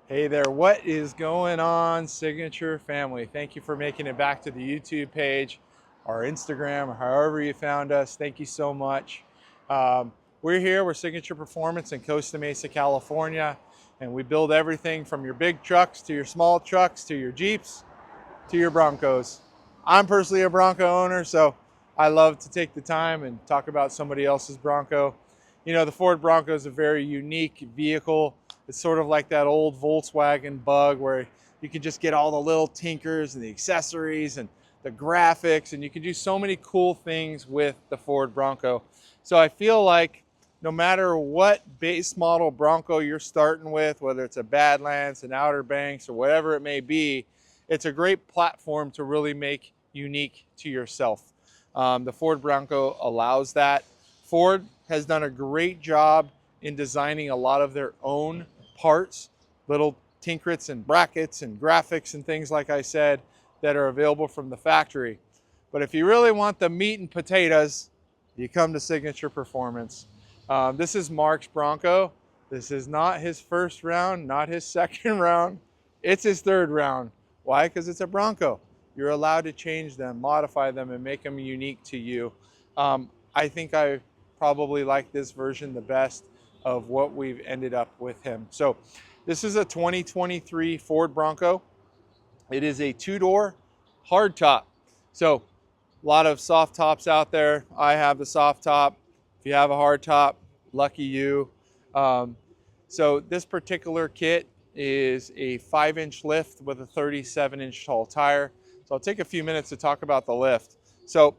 Hey there, what is going on, Signature family? Thank you for making it back to the YouTube page, or Instagram, or however you found us. Thank you so much. We're here, we're Signature Performance in Costa Mesa, California, and we build everything from your big trucks to your small trucks to your Jeeps to your Broncos. I'm personally a Bronco owner, so I love to take the time and talk about somebody else's Bronco. You know, the Ford Bronco is a very unique vehicle. It's sort of like that old Volkswagen Bug where you can just get all the little tinkers and the accessories and the graphics, and you can do so many cool things with the Ford Bronco. So I feel like no matter what base model Bronco you're starting with, whether it's a Badlands, an Outer Banks, or whatever it may be, it's a great platform to really make unique to yourself. The Ford Bronco allows that. Ford has done a great job in designing a lot of their own parts, little tinkerets and brackets and graphics and things, like I said, that are available from the factory. But if you really want the meat and potatoes, you come to Signature Performance. This is Mark's Bronco. This is not his first round, not his second round. It's his third round. Why? Because it's a Bronco. You're allowed to change them, modify them, and make them unique to you. I think I probably like this version the best of what we've ended up with him. So this is a 2023 Ford Bronco. It is a two-door hard top. So a lot of soft tops out there. I have the soft top. If you have a hard top, lucky you. So this particular kit is a 5-inch lift with a 37-inch tall tire. So I'll take a few minutes to talk about the lift. So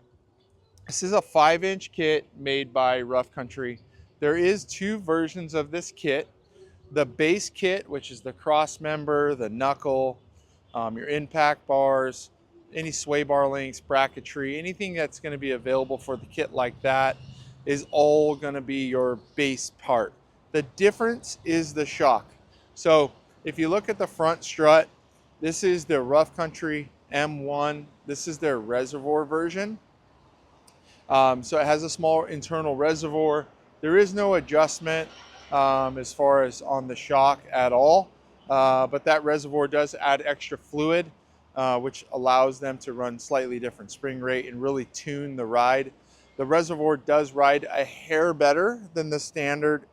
this is a 5-inch kit made by Rough Country. There is two versions of this kit. The base kit, which is the cross member, the knuckle, your impact bars, any sway bar links, bracketry, anything that's going to be available for the kit like that is all going to be your base part. The difference is the shock. So if you look at the front strut, this is the Rough Country M1. This is their reservoir version. So it has a small internal reservoir. There is no adjustment as far as on the shock at all, but that reservoir does add extra fluid, which allows them to run slightly different spring rate and really tune the ride. The reservoir does ride a hair better than the standard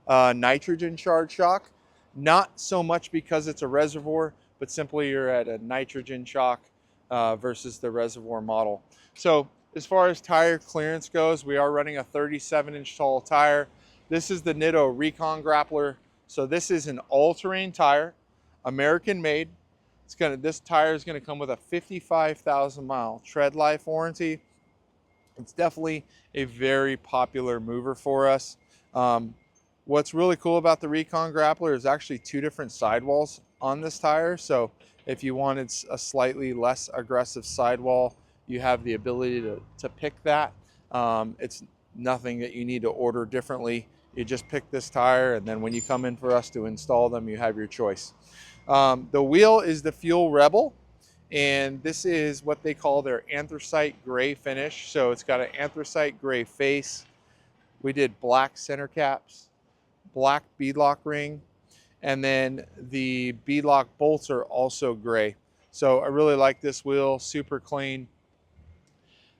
nitrogen charged shock. Not so much because it's a reservoir, but simply you're at a nitrogen shock versus the reservoir model. So as far as tire clearance goes, we are running a 37-inch tall tire. This is the Nitto Recon Grappler. So this is an all-terrain tire, American made. This tire is gonna come with a 55,000 mile tread life warranty. It's definitely a very popular mover for us. What's really cool about the Recon Grappler is actually two different sidewalls on this tire. So if you wanted a slightly less aggressive sidewall, you have the ability to pick that. It's nothing that you need to order differently. You just pick this tire, and then when you come in for us to install them, you have your choice. The wheel is the Fuel Rebel, and this is what they call their anthracite gray finish. So it's got an anthracite gray face. We did black center caps, black beadlock ring, and then the beadlock bolts are also gray. So I really like this wheel, super clean.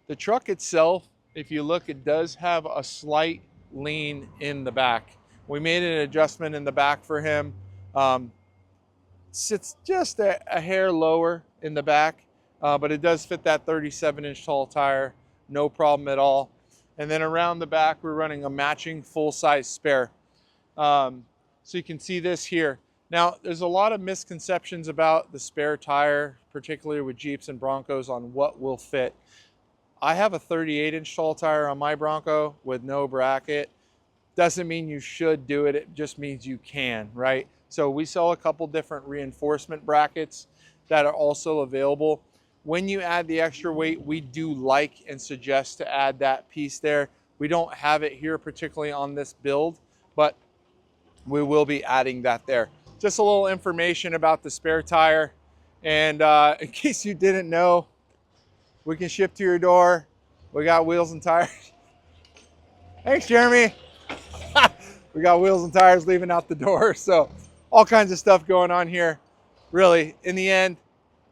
The truck itself, if you look, it does have a slight lean in the back. We made an adjustment in the back for him. Sits just a hair lower in the back, but it does fit that 37-inch tall tire, no problem at all. And then around the back, we're running a matching full-size spare. So you can see this here. Now, there's a lot of misconceptions about the spare tire, particularly with Jeeps and Broncos, on what will fit. I have a 38-inch tall tire on my Bronco with no bracket. Doesn't mean you should do it, it just means you can, right? So we sell a couple different reinforcement brackets that are also available. When you add the extra weight, we do like and suggest to add that piece there. We don't have it here particularly on this build, but we will be adding that there. Just a little information about the spare tire. And in case you didn't know, we can ship to your door. We got wheels and tires. Thanks, Jeremy. We got wheels and tires leaving out the door. So all kinds of stuff going on here. Really, in the end,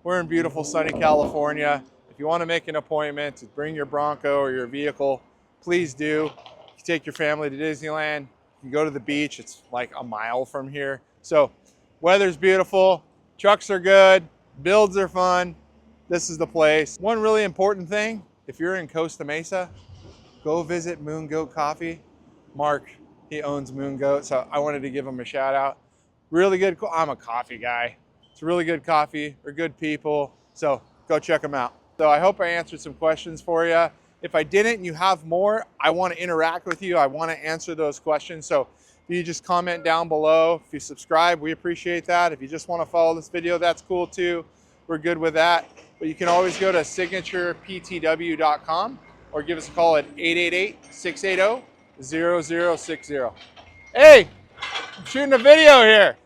we're in beautiful sunny California. If you want to make an appointment to bring your Bronco or your vehicle, please do. You take your family to Disneyland. You can go to the beach. It's like a mile from here. So weather's beautiful. Trucks are good. Builds are fun. This is the place. One really important thing, if you're in Costa Mesa, go visit Moon Goat Coffee. Mark, he owns Moon Goat, so I wanted to give him a shout out. Really good. I'm a coffee guy. It's really good coffee. They're good people. So go check them out. So I hope I answered some questions for you. If I didn't and you have more, I want to interact with you. I want to answer those questions. So if you just comment down below, if you subscribe, we appreciate that. If you just want to follow this video, that's cool too. We're good with that. But you can always go to signatureptw.com or give us a call at 888-680-0060. Hey, I'm shooting a video here.